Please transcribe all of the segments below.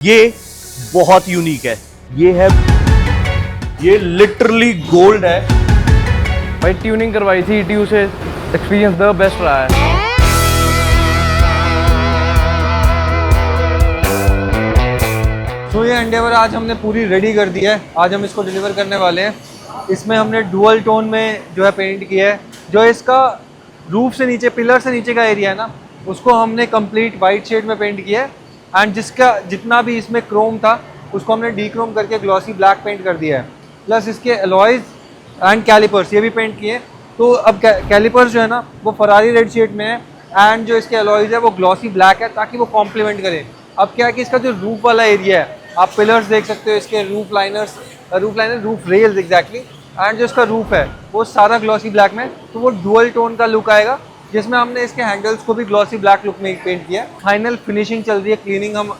ये बहुत यूनिक है। ये लिटरली गोल्ड है भाई। ट्यूनिंग करवाई थी ETU से, एक्सपीरियंस द बेस्ट रहा है। तो ये एंडेवर आज हमने पूरी रेडी कर दी है। आज हम इसको डिलीवर करने वाले हैं। इसमें हमने डुअल टोन में जो है पेंट किया है। जो इसका रूफ से नीचे, पिलर से नीचे का एरिया है ना, उसको हमने कंप्लीट वाइट शेड में पेंट किया है। एंड जिसका जितना भी इसमें क्रोम था उसको हमने डीक्रोम करके ग्लॉसी ब्लैक पेंट कर दिया है। प्लस इसके अलॉयज एंड कैलिपर्स ये भी पेंट किए। तो अब कैलिपर्स जो है ना वो फरारी रेड शेड में है एंड जो इसके अलॉयज है वो ग्लॉसी ब्लैक है, ताकि वो कॉम्प्लीमेंट करे। अब क्या है कि इसका जो रूफ वाला एरिया है, आप पिलर्स देख सकते हो, इसके रूफ रेल्स एग्जैक्टली, एंड जो इसका रूफ है वो सारा ग्लॉसी ब्लैक में, तो वो डुअल टोन का लुक आएगा, जिसमें हमने इसके हैंडल्स को भी ग्लॉसी ब्लैक लुक में पेंट किया है। फाइनल फिनिशिंग चल रही है, क्लीनिंग हम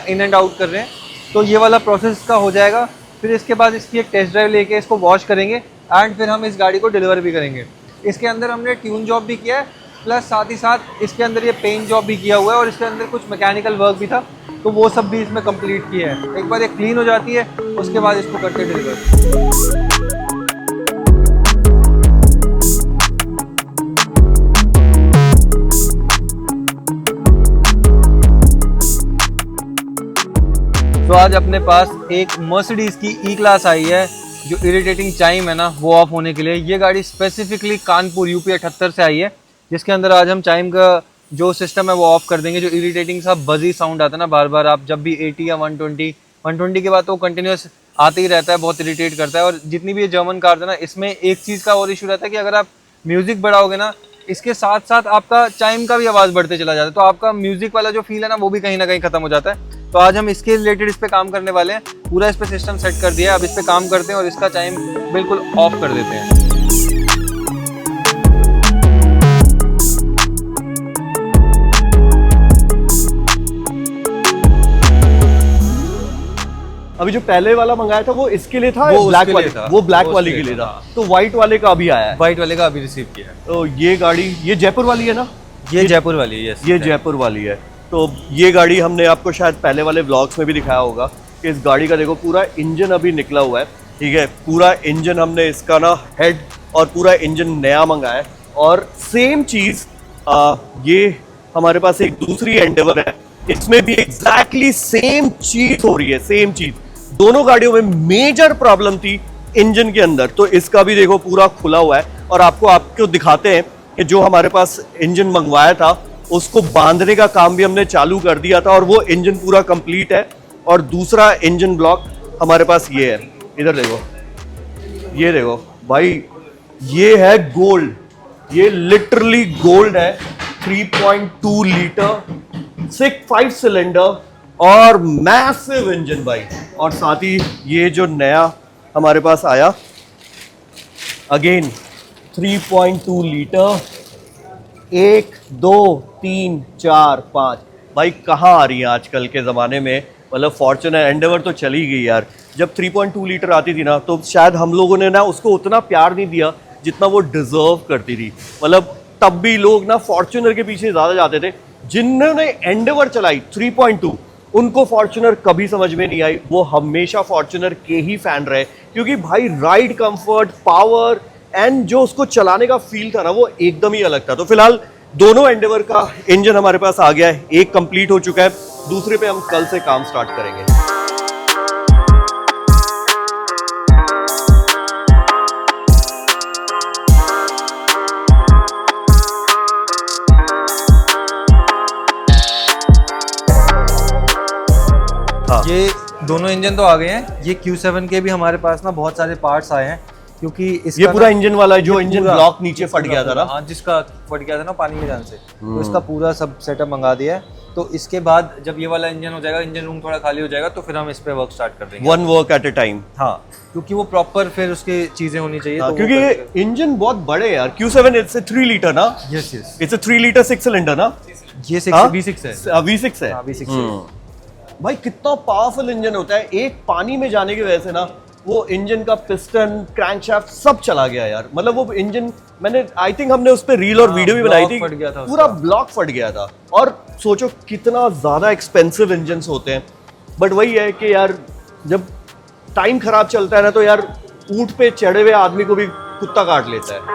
इन एंड आउट कर रहे हैं। तो ये वाला प्रोसेस का हो जाएगा। फिर इसके बाद इसकी एक टेस्ट ड्राइव लेके इसको वॉश करेंगे एंड फिर हम इस गाड़ी को डिलीवर भी करेंगे। इसके अंदर हमने ट्यून जॉब भी किया है, प्लस साथ ही साथ इसके अंदर ये पेंट जॉब भी किया हुआ है, और इसके अंदर कुछ मैकेनिकल वर्क भी था, तो वो सब भी इसमें कंप्लीट किया है। एक बार ये क्लीन हो जाती है उसके बाद इसको करके डिलीवर। तो आज अपने पास एक मर्सिडीज की ई क्लास आई है, जो इरिटेटिंग चाइम है ना वो ऑफ होने के लिए। ये गाड़ी स्पेसिफिकली कानपुर UP 78 से आई है, जिसके अंदर आज हम चाइम का जो सिस्टम है वो ऑफ कर देंगे। जो इरिटेटिंग सा बजी साउंड आता है ना बार बार, आप जब भी 80 या 120 के बाद तो कंटिन्यूस आते ही रहता है, बहुत इरिटेट करता है। और जितनी भी ये जर्मन कार है ना, इसमें एक चीज़ का और इशू रहता है कि अगर आप म्यूजिक बढ़ाओगे ना, इसके साथ साथ आपका चाइम का भी आवाज़ बढ़ते चला जाता है, तो आपका म्यूजिक वाला जो फील है ना वो भी कहीं ना कहीं खत्म हो जाता है। तो आज हम इसके रिलेटेड इस पे काम करने वाले हैं। पूरा इस पे सिस्टम सेट कर दिया है, अब इस पे काम करते हैं और इसका चाइम बिल्कुल ऑफ कर देते हैं। अभी जो पहले वाला मंगाया था वो इसके लिए था, वो ब्लैक उसके वाले लिए था। वो ब्लैक वो वाले उसके के लिए लिए था। था। तो व्हाइट वाले का अभी आया है। वाइट वाले का अभी रिसीव किया है। तो ये गाड़ी, ये जयपुर वाली है ना? ये जयपुर वाली है। ये जयपुर वाली है। तो ये गाड़ी हमने आपको शायद पहले वाले व्लॉग्स में भी दिखाया होगा कि इस गाड़ी का देखो पूरा इंजन अभी निकला हुआ है, ठीक है। पूरा इंजन हमने इसका ना हेड और पूरा इंजन नया मंगाया है। और सेम चीज ये हमारे पास एक दूसरी एंडेवर है, इसमें भी एग्जैक्टली सेम चीज हो रही है, सेम चीज। दोनों गाड़ियों में मेजर प्रॉब्लम थी इंजन के अंदर, तो इसका भी देखो पूरा खुला हुआ है। और आपको दिखाते हैं कि जो हमारे पास इंजन मंगवाया था उसको बांधने का काम भी हमने चालू कर दिया था, और वो इंजन पूरा कंप्लीट है। और दूसरा इंजन ब्लॉक हमारे पास ये है, इधर देखो, ये देखो भाई, ये है गोल्ड, ये लिटरली गोल्ड है। 3.2 लीटर 5 सिलेंडर और मैसिव इंजन भाई। और साथ ही ये जो नया हमारे पास आया, अगेन 3.2 लीटर, 1 2 3 4 5 भाई। कहाँ आ रही है आजकल के ज़माने में, मतलब फॉर्च्यूनर एंडेवर तो चली गई यार। जब 3.2 लीटर आती थी ना, तो शायद हम लोगों ने ना उसको उतना प्यार नहीं दिया जितना वो डिजर्व करती थी। मतलब तब भी लोग ना फॉर्च्यूनर के पीछे ज़्यादा जाते थे। जिन्होंने एंडेवर चलाई 3.2, उनको फॉर्च्यूनर कभी समझ में नहीं आई। वो हमेशा फॉर्च्यूनर के ही फैन रहे, क्योंकि भाई राइड कंफर्ट, पावर एंड जो उसको चलाने का फील था ना वो एकदम ही अलग था। तो फिलहाल दोनों एंडेवर का इंजन हमारे पास आ गया है, एक कंप्लीट हो चुका है, दूसरे पे हम कल से काम स्टार्ट करेंगे। हाँ। ये दोनों इंजन तो आ गए हैं। ये Q7 के भी हमारे पास ना बहुत सारे पार्ट्स आए हैं, क्योंकि ये पूरा इंजन वाला है जो इंजन ब्लॉक नीचे फट गया था ना। हाँ, जिसका फट गया था ना पानी में जाने से, तो इसका पूरा सब सेटअप मंगा दिया है। तो इसके बाद जब ये वाला इंजन हो जाएगा, इंजन रूम थोड़ा खाली हो जाएगा, तो फिर हम इस पे वर्क स्टार्ट कर देंगे। One work at A time. हाँ, क्योंकि वो प्रॉपर फिर उसकी चीजें होनी चाहिए। हाँ, तो क्योंकि ये इंजन बहुत बड़े हैं यार। Q7 इट्स 3 लीटर ना? Yes yes, it's 3 litre 6 cylinder ना? ये V6 है। V6 है। हाँ, V6 है। भाई कितना पावरफुल इंजन होता है। एक पानी में जाने की वजह से ना वो इंजन का पिस्टन, क्रैंकशाफ्ट सब चला गया यार। मतलब वो इंजन, मैंने आई थिंक हमने उस पर रील और वीडियो भी बनाई थी, फट गया था पूरा ब्लॉक फट गया था। और सोचो कितना ज्यादा एक्सपेंसिव इंजन होते हैं, बट वही है कि यार जब टाइम खराब चलता है ना, तो यार ऊंट पे चढ़े हुए आदमी को भी कुत्ता काट लेता है।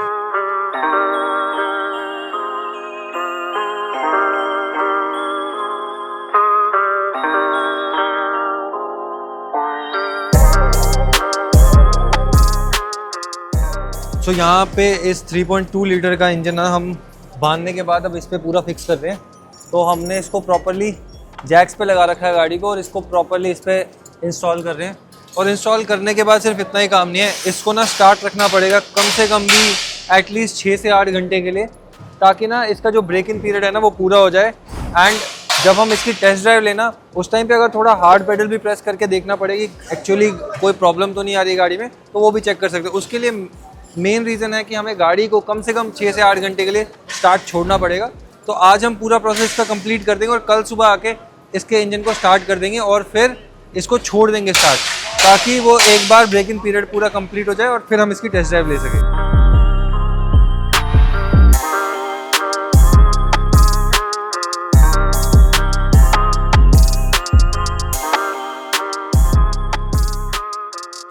सो यहाँ पे इस 3.2 लीटर का इंजन ना हम बांधने के बाद अब इस पे पूरा फिक्स कर रहे हैं। तो हमने इसको प्रॉपरली जैक्स पे लगा रखा है गाड़ी को, और इसको प्रॉपरली इस पे इंस्टॉल कर रहे हैं। और इंस्टॉल करने के बाद सिर्फ इतना ही काम नहीं है, इसको ना स्टार्ट रखना पड़ेगा कम से कम भी एटलीस्ट 6 से 8 घंटे के लिए, ताकि ना इसका जो ब्रेक इन पीरियड है ना वो पूरा हो जाए। एंड जब हम इसकी टेस्ट ड्राइव लेना, उस टाइम पे अगर थोड़ा हार्ड पेडल भी प्रेस करके देखना पड़ेगी एक्चुअली कोई प्रॉब्लम तो नहीं आ रही गाड़ी में, तो वो भी चेक कर सकते हैं। उसके लिए मेन रीज़न है कि हमें गाड़ी को कम से कम 6 से 8 घंटे के लिए स्टार्ट छोड़ना पड़ेगा। तो आज हम पूरा प्रोसेस का कंप्लीट कर देंगे और कल सुबह आके इसके इंजन को स्टार्ट कर देंगे और फिर इसको छोड़ देंगे स्टार्ट, ताकि वो एक बार ब्रेक इन पीरियड पूरा कंप्लीट हो जाए और फिर हम इसकी टेस्ट ड्राइव ले सकें।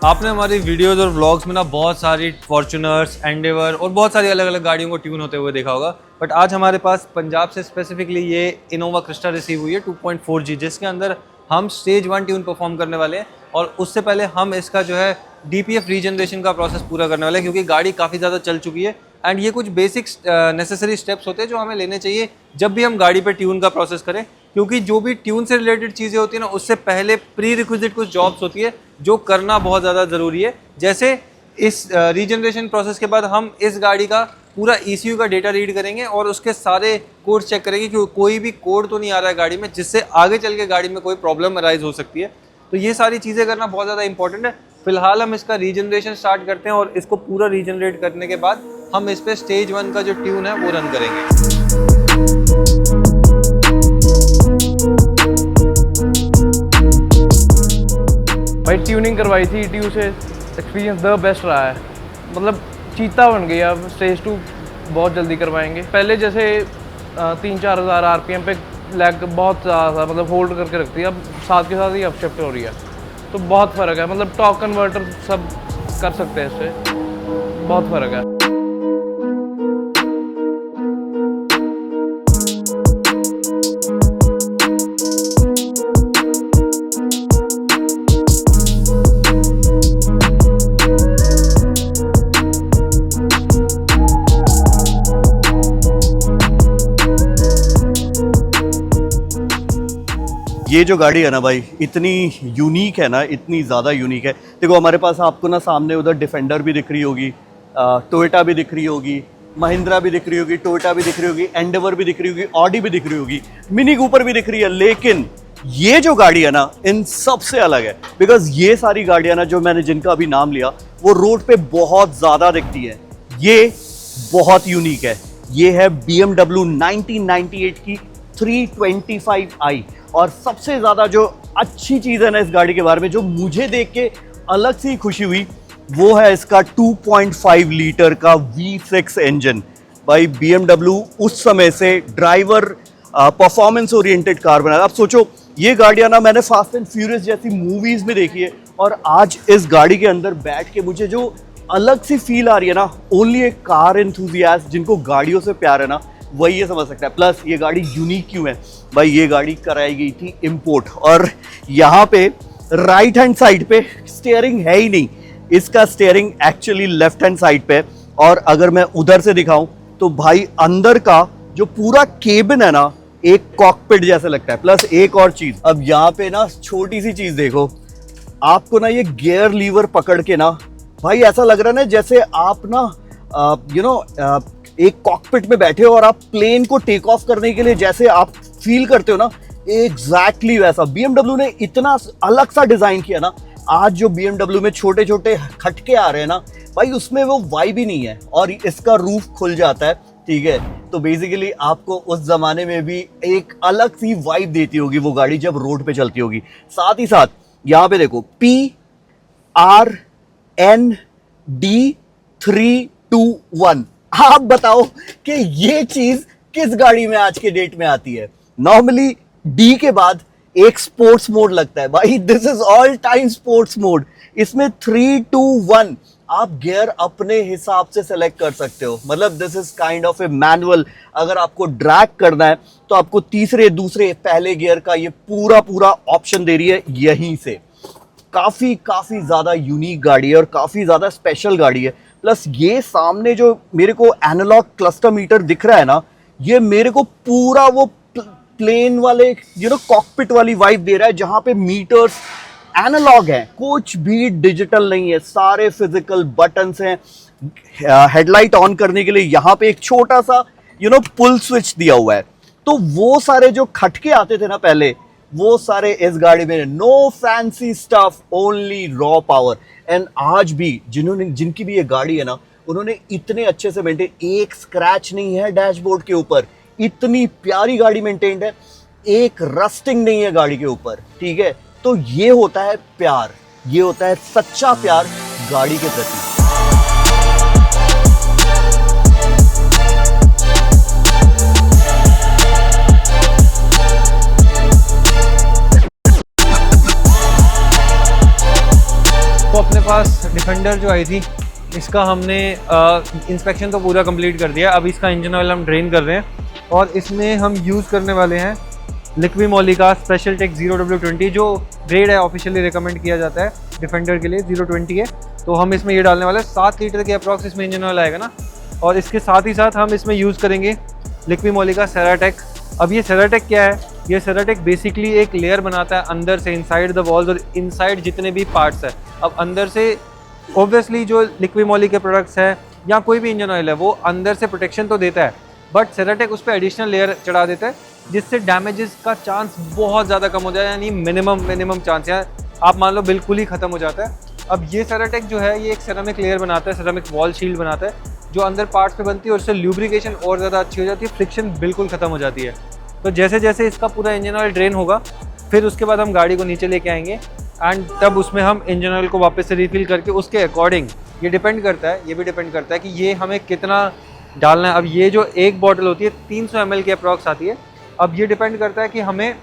आपने हमारी वीडियोस और व्लॉग्स में ना बहुत सारी फॉर्च्यूनर्स, एंडेवर और बहुत सारी अलग अलग गाड़ियों को ट्यून होते हुए देखा होगा, बट आज हमारे पास पंजाब से स्पेसिफिकली ये इनोवा क्रिस्टा रिसीव हुई है 2.4G, जिसके अंदर हम स्टेज 1 ट्यून परफॉर्म करने वाले हैं। और उससे पहले हम इसका जो है DPF रीजनरेशन का प्रोसेस पूरा करने वाले हैं, क्योंकि गाड़ी काफ़ी ज़्यादा चल चुकी है। एंड ये कुछ बेसिक नेसेसरी स्टेप्स होते हैं जो हमें लेने चाहिए जब भी हम गाड़ी पे ट्यून का प्रोसेस करें, क्योंकि जो भी ट्यून से रिलेटेड चीज़ें होती है ना, उससे पहले प्री रिक्विजिट कुछ जॉब्स होती है जो करना बहुत ज़्यादा ज़रूरी है। जैसे इस रीजनरेशन प्रोसेस के बाद हम इस गाड़ी का पूरा ECU का डेटा रीड करेंगे और उसके सारे कोड चेक करेंगे कि कोई भी कोड तो नहीं आ रहा है गाड़ी में, जिससे आगे चल के गाड़ी में कोई प्रॉब्लम अराइज हो सकती है। तो ये सारी चीज़ें करना बहुत ज़्यादा इंपॉर्टेंट है। फिलहाल हम इसका रीजनरेशन स्टार्ट करते हैं और इसको पूरा रीजनरेट करने के बाद हम इस पे स्टेज 1 का जो ट्यून है वो रन करेंगे। भाई ट्यूनिंग करवाई थी ETU से, एक्सपीरियंस द बेस्ट रहा है। मतलब चीता बन गई। अब स्टेज 2 बहुत जल्दी करवाएंगे। पहले जैसे 3-4 हज़ार RPM पे लैग बहुत ज़्यादा मतलब होल्ड करके रखती है, अब साथ के साथ ही अपशिफ्ट हो रही है, तो बहुत फ़र्क है। मतलब टॉर्क कन्वर्टर सब कर सकते हैं इससे, बहुत फ़र्क है। ये जो गाड़ी है ना भाई, इतनी यूनिक है ना, इतनी ज़्यादा यूनिक है। देखो हमारे पास आपको ना सामने उधर डिफेंडर भी दिख रही होगी, टोयोटा भी दिख रही होगी, महिंद्रा भी दिख रही होगी, टोयोटा भी दिख रही होगी, एंडेवर भी दिख रही होगी, ऑडी भी दिख रही होगी, मिनी कूपर भी दिख रही है। लेकिन ये जो गाड़ी है ना, इन सबसे अलग है, बिकॉज ये सारी गाड़ियाँ ना जो मैंने जिनका अभी नाम लिया वो रोड पे बहुत ज़्यादा दिखती है। ये बहुत यूनिक है। ये है BMW 1998 की 325i। और सबसे ज़्यादा जो अच्छी चीज़ है ना इस गाड़ी के बारे में, जो मुझे देख के अलग सी खुशी हुई, वो है इसका 2.5 लीटर का V6 इंजन। भाई BMW उस समय से ड्राइवर परफॉर्मेंस ओरिएंटेड कार बना। अब सोचो, ये गाड़ियाँ ना मैंने फास्ट एंड फ्यूरियस जैसी मूवीज़ में देखी है, और आज इस गाड़ी के अंदर बैठ के मुझे जो अलग सी फील आ रही है ना, ओनली एक कार एंथुसियास्ट जिनको गाड़ियों से प्यार है ना, वही ये समझ सकता है। प्लस ये गाड़ी यूनिक क्यों है भाई, ये गाड़ी कराई गई थी इंपोर्ट, और यहाँ पे राइट हैंड साइड पे स्टीयरिंग है ही नहीं, इसका steering actually left hand side पे। और अगर मैं उधर से दिखाऊं तो भाई अंदर का जो पूरा केबिन है ना, एक कॉकपिट जैसा लगता है। प्लस एक और चीज, अब यहाँ पे ना छोटी सी चीज देखो, आपको ना ये गियर लीवर पकड़ के ना भाई ऐसा लग रहा है ना जैसे आप ना एक कॉकपिट में बैठे हो और आप प्लेन को टेक ऑफ करने के लिए जैसे आप फील करते हो ना, एग्जैक्टली वैसा BMW ने इतना अलग सा डिजाइन किया ना। आज जो BMW में छोटे छोटे खटके आ रहे हैं ना भाई, उसमें वो वाइब ही नहीं है, और इसका रूफ खुल जाता है, ठीक है। तो बेसिकली आपको उस जमाने में भी एक अलग सी वाइब देती होगी वो गाड़ी जब रोड पे चलती होगी। साथ ही साथ यहाँ पे देखो PRND321, आप बताओ कि ये चीज किस गाड़ी में आज के डेट में आती है। नॉर्मली D के बाद एक स्पोर्ट्स मोड लगता है भाई, this is all time sports mode. इसमें 3, 2, 1 आप गियर अपने हिसाब से सेलेक्ट कर सकते हो, मतलब this is kind of A manual. अगर आपको ड्रैग करना है तो आपको तीसरे, दूसरे, पहले गियर का ये पूरा पूरा ऑप्शन दे रही है यहीं से। काफी ज्यादा यूनिक गाड़ी है और काफी ज्यादा स्पेशल गाड़ी है। प्लस ये सामने जो मेरे को एनालॉग क्लस्टर मीटर दिख रहा है ना, ये मेरे को पूरा वो प्लेन वाले कॉकपिट वाली वाइब दे रहा है, जहां पे मीटर्स एनालॉग है, कुछ भी डिजिटल नहीं है, सारे फिजिकल बटन्स हैं। हेडलाइट ऑन करने के लिए यहाँ पे एक छोटा सा पुल स्विच दिया हुआ है। तो वो सारे जो खटके आते थे ना पहले, वो सारे इस गाड़ी में, no fancy stuff, only raw power. And आज भी जिनकी भी ये गाड़ी है ना, उन्होंने इतने अच्छे से मेंटेन, एक स्क्रैच नहीं है डैशबोर्ड के ऊपर, इतनी प्यारी गाड़ी मेंटेन्ड है, एक रस्टिंग नहीं है गाड़ी के ऊपर, ठीक है। तो ये होता है प्यार, ये होता है सच्चा प्यार गाड़ी के प्रति। तो अपने पास डिफेंडर जो आई थी, इसका हमने इंस्पेक्शन तो पूरा कंप्लीट कर दिया। अब इसका इंजन ऑयल हम ड्रेन कर रहे हैं और इसमें हम यूज़ करने वाले हैं लिक्विमोली का स्पेशल टेक 0W20, जो ग्रेड है ऑफिशियली रिकमेंड किया जाता है डिफेंडर के लिए, 020 है। तो हम इसमें ये डालने वाले हैं, 7 लीटर के अप्रॉक्स इसमें इंजन ऑयल आएगा ना। और इसके साथ ही साथ हम इसमें यूज़ करेंगे लिक्विमोली का सेराटेक। अब ये सेराटेक क्या है? ये सेराटेक बेसिकली एक लेयर बनाता है अंदर से, इनसाइड द वॉल्स और इनसाइड जितने भी पार्ट्स है। अब अंदर से ऑब्वियसली जो लिक्विमोली के प्रोडक्ट्स है या कोई भी इंजन ऑयल है, वो अंदर से प्रोटेक्शन तो देता है, बट सेराटेक उस पर एडिशनल लेयर चढ़ा देता है, जिससे डैमेजेस का चांस बहुत ज़्यादा कम हो जाए, यानी मिनिमम चांस है, आप मान लो बिल्कुल ही ख़त्म हो जाता है। अब ये सेराटेक जो है, ये एक सेरामिक लेयर बनाता है, सेरामिक वॉल शील्ड बनाता है, जो अंदर पार्ट्स पे बनती है, और उससे ल्यूब्रिकेशन और ज़्यादा अच्छी हो जाती है, फ्रिक्शन बिल्कुल ख़त्म हो जाती है। तो जैसे जैसे इसका पूरा इंजन ऑयल ड्रेन होगा, फिर उसके बाद हम गाड़ी को नीचे लेके आएंगे एंड तब उसमें हम इंजन ऑयल को वापस से रिफिल करके उसके अकॉर्डिंग, ये डिपेंड करता है, ये भी डिपेंड करता है कि ये हमें कितना डालना है। अब ये जो एक बॉटल होती है 300 ml के अप्रॉक्स आती है। अब ये डिपेंड करता है कि हमें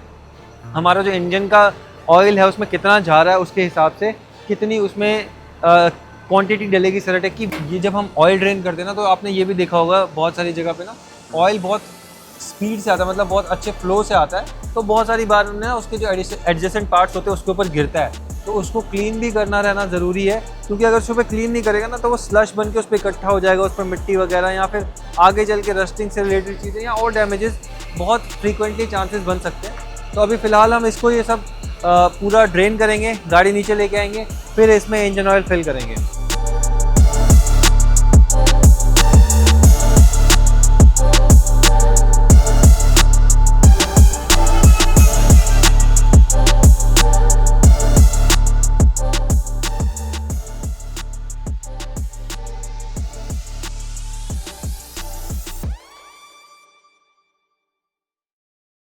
हमारा जो इंजन का ऑयल है उसमें कितना जा रहा है, उसके हिसाब से कितनी उसमें क्वांटिटी डलेगी सेराटेक की। ये जब हम ऑयल ड्रेन करते हैं ना, तो आपने ये भी देखा होगा बहुत सारी जगह पे ना, ऑयल बहुत स्पीड से आता है, मतलब बहुत अच्छे फ्लो से आता है। तो बहुत सारी बार ना उसके जो एडजेसेंट पार्ट्स होते हैं उसके ऊपर गिरता है, तो उसको क्लीन भी करना रहना ज़रूरी है, क्योंकि अगर उस पर क्लीन नहीं करेगा ना, तो वो स्लश बन के उस पर इकट्ठा हो जाएगा, उस पर मिट्टी वगैरह, या फिर आगे चल के रस्टिंग से रिलेटेड चीज़ें या और डैमेजेस बहुत फ्रीक्वेंटली चांसेस बन सकते हैं। तो अभी फ़िलहाल हम इसको ये सब पूरा ड्रेन करेंगे, गाड़ी नीचे लेके आएंगे, फिर इसमें इंजन ऑयल फिल करेंगे।